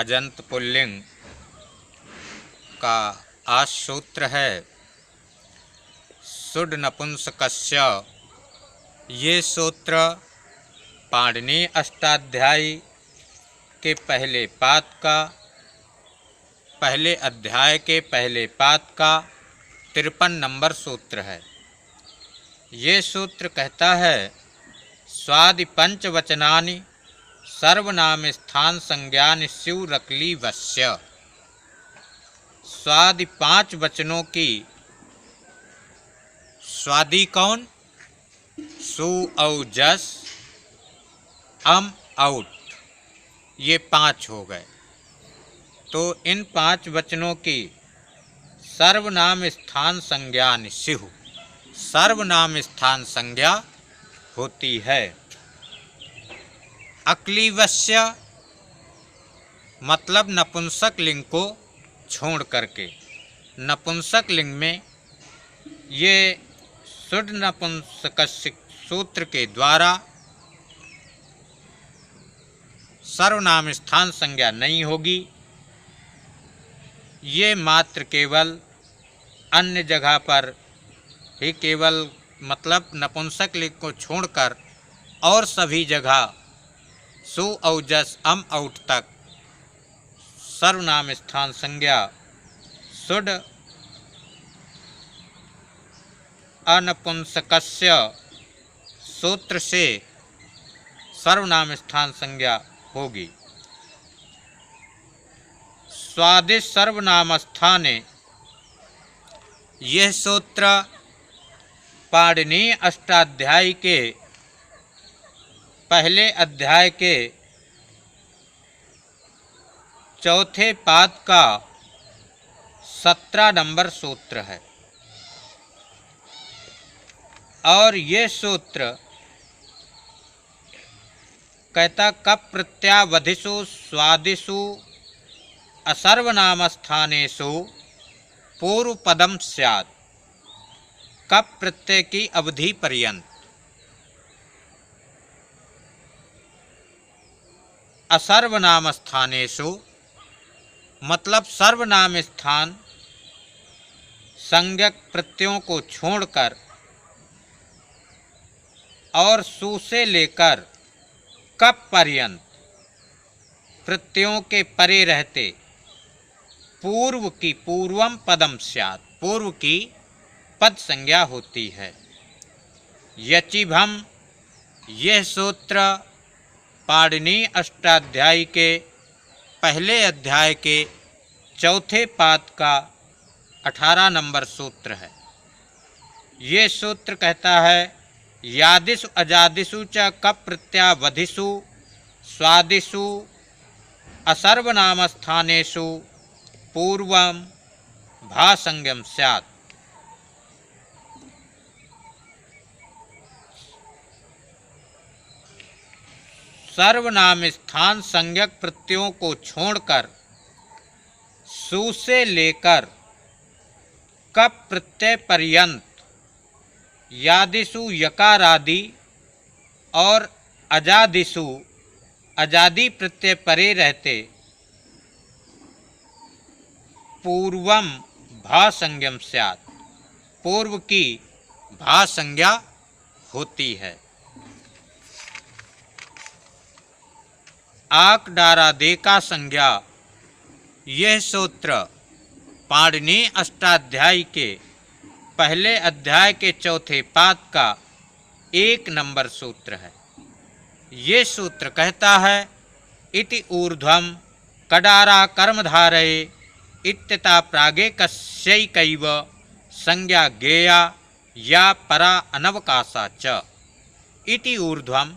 अजंत pulling का आज सूत्र है सुड नपुंसकस्य। ये सूत्र पाणिनि अष्टाध्यायी के पहले अध्याय के पहले पाद का 53 नंबर सूत्र है। ये सूत्र कहता है स्वादि पंचवचनानि सर्वनाम स्थान संज्ञान स्यु रक्लीवस्य। स्वादि 5 वचनों की, स्वादि कौन? सु औ जस अम औट, ये 5 हो गए। तो इन 5 वचनों की सर्वनाम स्थान संज्ञान स्युः, सर्वनाम स्थान संज्ञा होती है। अक्लीवस्य मतलब नपुंसक लिंग को छोड़ करके। नपुंसक लिंग में ये सुड नपुंसकस्य सूत्र के द्वारा सर्वनाम स्थान संज्ञा नहीं होगी। ये मात्र केवल अन्य जगह पर ही केवल मतलब नपुंसक लिंग को छोड़कर और सभी जगह सु औ जस अम औट तक सर्वनाम स्थान संज्ञा सुड अनपुंसकस्य सूत्र से सर्वनाम स्थान संज्ञा होगी। स्वादिश सर्वनाम स्थाने, यह सूत्र पाणिनि अष्टाध्यायी के पहले अध्याय के चौथे पाद का 17 नंबर सूत्र है। और ये सूत्र कहता कप प्रत्यावधिषु स्वादिषु असर्वनाम स्थानेषु पूर्व पदम स्यात्। कप प्रत्यय की अवधि पर्यंत असर्वनाम स्थानेषु मतलब सर्वनाम स्थान संज्ञक प्रत्ययों को छोड़कर और सु से लेकर कप पर्यंत प्रत्ययों के परे रहते पूर्व की पूर्वम पदम स्यात्, पूर्व की पद संज्ञा होती है। यचिभम, यह सूत्र पाणिनि अष्टाध्यायी के पहले अध्याय के चौथे पाद का 18 नंबर सूत्र है। ये सूत्र कहता है यादिषु अजादिषु च कप प्रत्यावधिषु स्वादिषु असर्वनाम स्थानेषु पूर्वम भासंज्ञम स्यात्। सर्वनाम स्थान संज्ञक प्रत्ययों को छोड़कर सु से लेकर कप प्रत्यय पर्यंत यादिषु यकार आदि और अजादिषु अजादि प्रत्यय परे रहते पूर्वम भासंज्ञम स्यात्, पूर्व की भासंज्ञा होती है। आक डारा दे का संज्ञा, यह सूत्र पाणिनि अष्टाध्यायी के पहले अध्याय के चौथे पाद का 1 नंबर सूत्र है। ये सूत्र कहता है इति ऊर्ध्वम कडारा कर्मधारये इत्यता प्रागेकस्यैकैव संज्ञा गेया या परा अनवकाशा च। इति ऊर्ध्वम,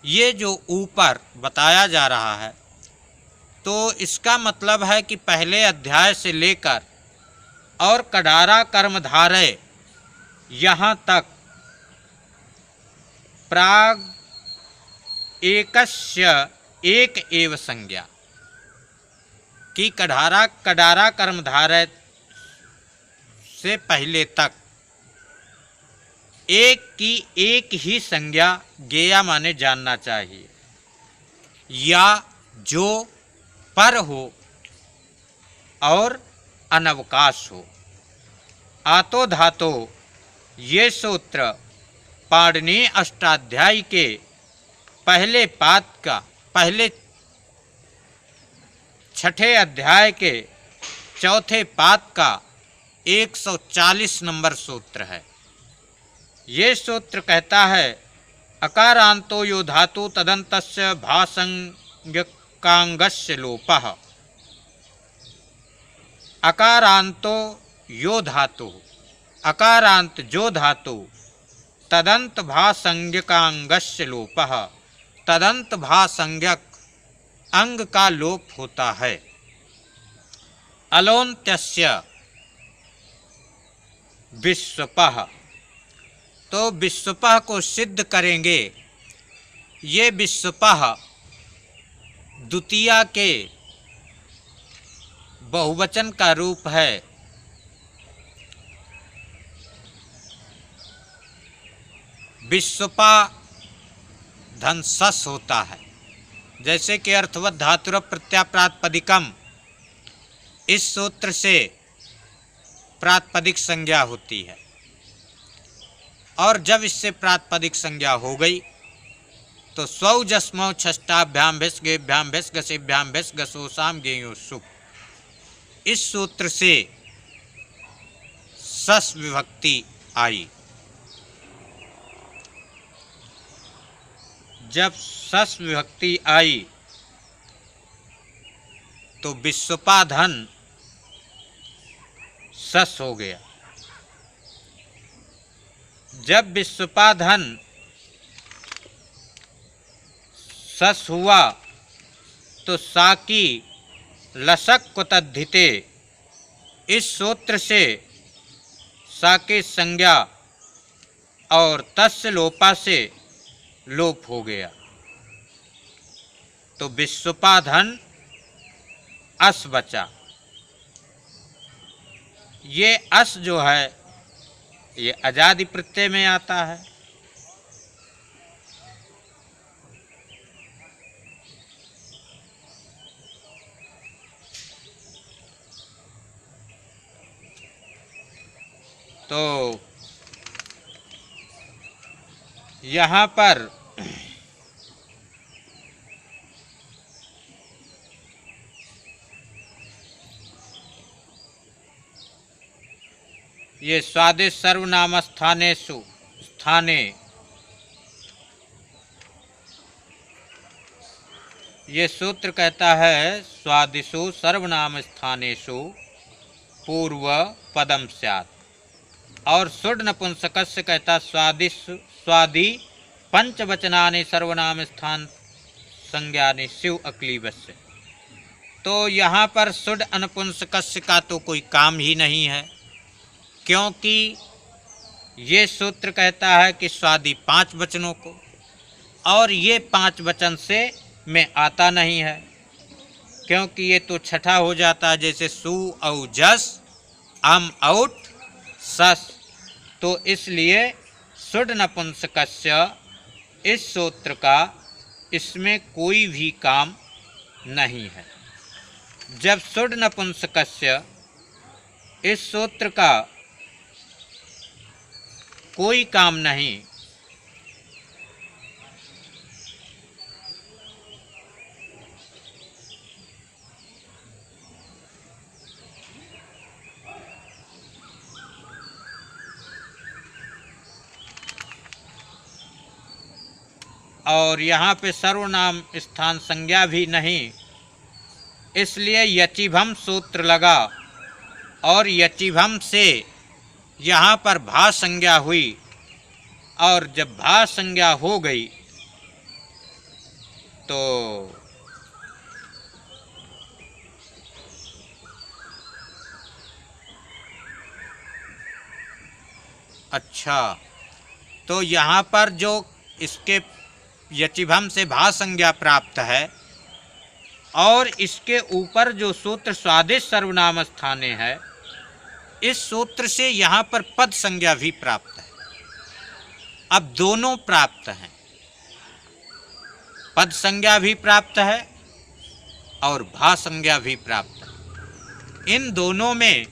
ये जो ऊपर बताया जा रहा है तो इसका मतलब है कि पहले अध्याय से लेकर और कडारा कर्मधारय यहाँ तक प्राग एकस्य एक एव संज्ञा कि कडारा कर्मधारय से पहले तक एक की एक ही संज्ञा गेया माने जानना चाहिए, या जो पर हो और अनवकाश हो। आतो धातो ये सूत्र पाणिनि अष्टाध्यायी के पहले पाद का, पहले छठे अध्याय के चौथे पाद का 140 नंबर सूत्र है। ये सूत्र कहता है अकारांतो यो धातु तदन्तस्य भासंज्ञकांगस्य लोपः। अकारांतो यो धातु, अकारांत जो धातु, तदंत भासंज्ञकांगस्य लोपः, तदंत भासंज्ञक अंग का लोप होता है। अलोन्त्यस्य विश्वपः, तो विश्वपः को सिद्ध करेंगे। ये विश्वपः द्वितीया के बहुवचन का रूप है। विश्वपा धन सस होता है, जैसे कि अर्थवत धातुर प्रत्याप्रातपदिकम, इस सूत्र से प्रातपदिक संज्ञा होती है। और जब इससे प्रातपदिक संज्ञा हो गई तो स्वौ जस्मौ छष्टाभ्याम भिस गेभ्याम भिस गसेभ्याम भिस गसोसाम गेयो सुप, इस सूत्र से सस विभक्ति आई। जब सस विभक्ति आई तो विश्वपा धन सस हो गया। जब विश्वपा धन सस हुआ तो साकी लसक कुतद्धिते, इस सूत्र से साके संज्ञा और तस्य लोपा से लोप हो गया। तो विश्वपा धन अस बचा। ये अस जो है ये अजादि प्रत्यय में आता है। तो यहाँ पर ये स्वादिष्ट सर्वनाम स्थानेषु स्थाने, ये सूत्र कहता है स्वादिषु सर्वनाम स्थानेषु पूर्व पदम स्यात्। और सुड नपुंसकस्य कहता स्वादिषु स्वादि पंचवचनानि सर्वनाम स्थान संज्ञानि स्यु अक्लीबस्य। तो यहाँ पर सुड अनपुंसकस्य का तो कोई काम ही नहीं है, क्योंकि ये सूत्र कहता है कि स्वादि 5 वचनों को, और ये 5 वचन से में आता नहीं है, क्योंकि ये तो छठा हो जाता है, जैसे सु औ जस अम औट सस। तो इसलिए सुड नपुंसकस्य इस सूत्र का इसमें कोई भी काम नहीं है। जब सुड नपुंसकस्य इस सूत्र का कोई काम नहीं, और यहाँ पे सर्वनाम स्थान संज्ञा भी नहीं, इसलिए यचिभम सूत्र लगा, और यचिभम से यहाँ पर भा संज्ञा हुई, और जब भा संज्ञा हो गई तो अच्छा, तो यहाँ पर जो इसके यचिभम से भा संज्ञा प्राप्त है, और इसके ऊपर जो सूत्र स्वादिष्ट सर्वनाम स्थाने है, इस सूत्र से यहाँ पर पद संज्ञा भी प्राप्त है। अब दोनों प्राप्त हैं, पद संज्ञा भी प्राप्त है और भा संज्ञा भी प्राप्त। इन दोनों में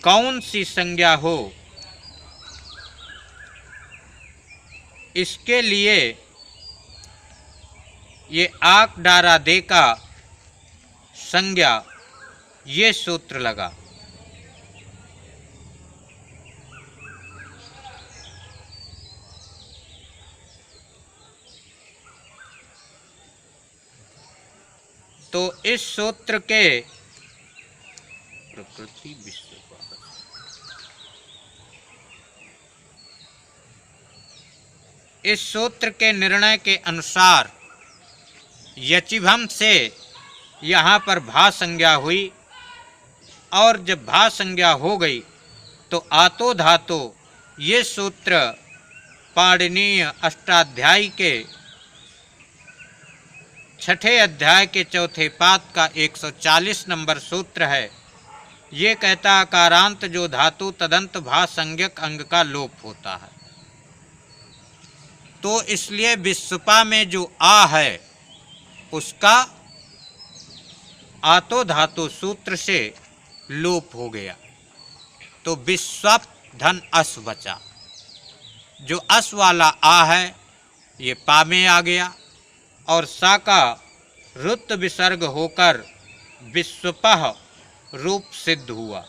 कौन सी संज्ञा हो, इसके लिए ये आक डारा दे का संज्ञा ये सूत्र लगा। तो इस सूत्र के प्रकृति विश्व इस सूत्र के निर्णय के अनुसार यचिभम से यहाँ पर भा संज्ञा हुई, और जब भा संज्ञा हो गई तो आतो धातो ये सूत्र पाणिनीय अष्टाध्यायी के छठे अध्याय के चौथे पाद का 140 नंबर सूत्र है। ये कहता अकारांत जो धातु तदंत भा संज्ञक अंग का लोप होता है। तो इसलिए विस्पा में जो आ है उसका आतो धातु सूत्र से लोप हो गया, तो विस्वप धन अस बचा। जो अस वाला आ है ये पा में आ गया, और सा का रुत विसर्ग होकर विस्वपः रूप सिद्ध हुआ।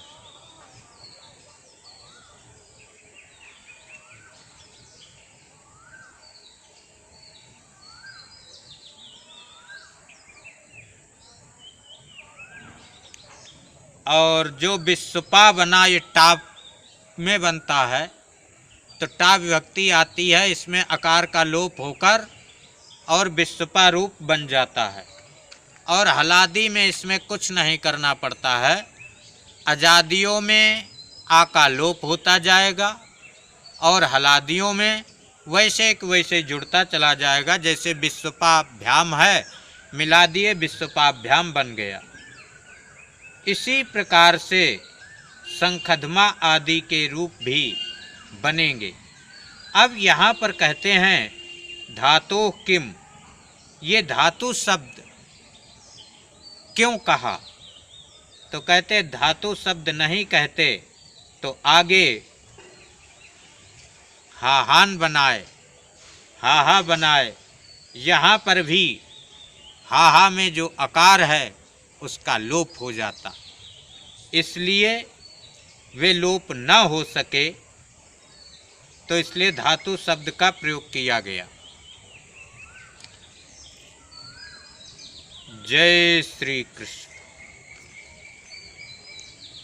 और जो विस्पा बना ये टाप में बनता है, तो टा विभक्ति आती है, इसमें आकार का लोप होकर और विस्पा रूप बन जाता है। और हलादी में इसमें कुछ नहीं करना पड़ता है, अजादियों में आ का लोप होता जाएगा और हलादियों में वैसे कि वैसे जुड़ता चला जाएगा। जैसे विस्पाभ्याम है, मिला दिए विस्पाभ्याम बन गया। इसी प्रकार से संखधमा आदि के रूप भी बनेंगे। अब यहाँ पर कहते हैं धातु किम, ये धातु शब्द क्यों कहा, तो कहते धातु शब्द नहीं कहते तो आगे हाहान बनाए, हाहा बनाए। यहाँ पर भी हाहा में जो आकार है उसका लोप हो जाता, इसलिए वे लोप न हो सके, तो इसलिए धातु शब्द का प्रयोग किया गया। जय श्री कृष्ण।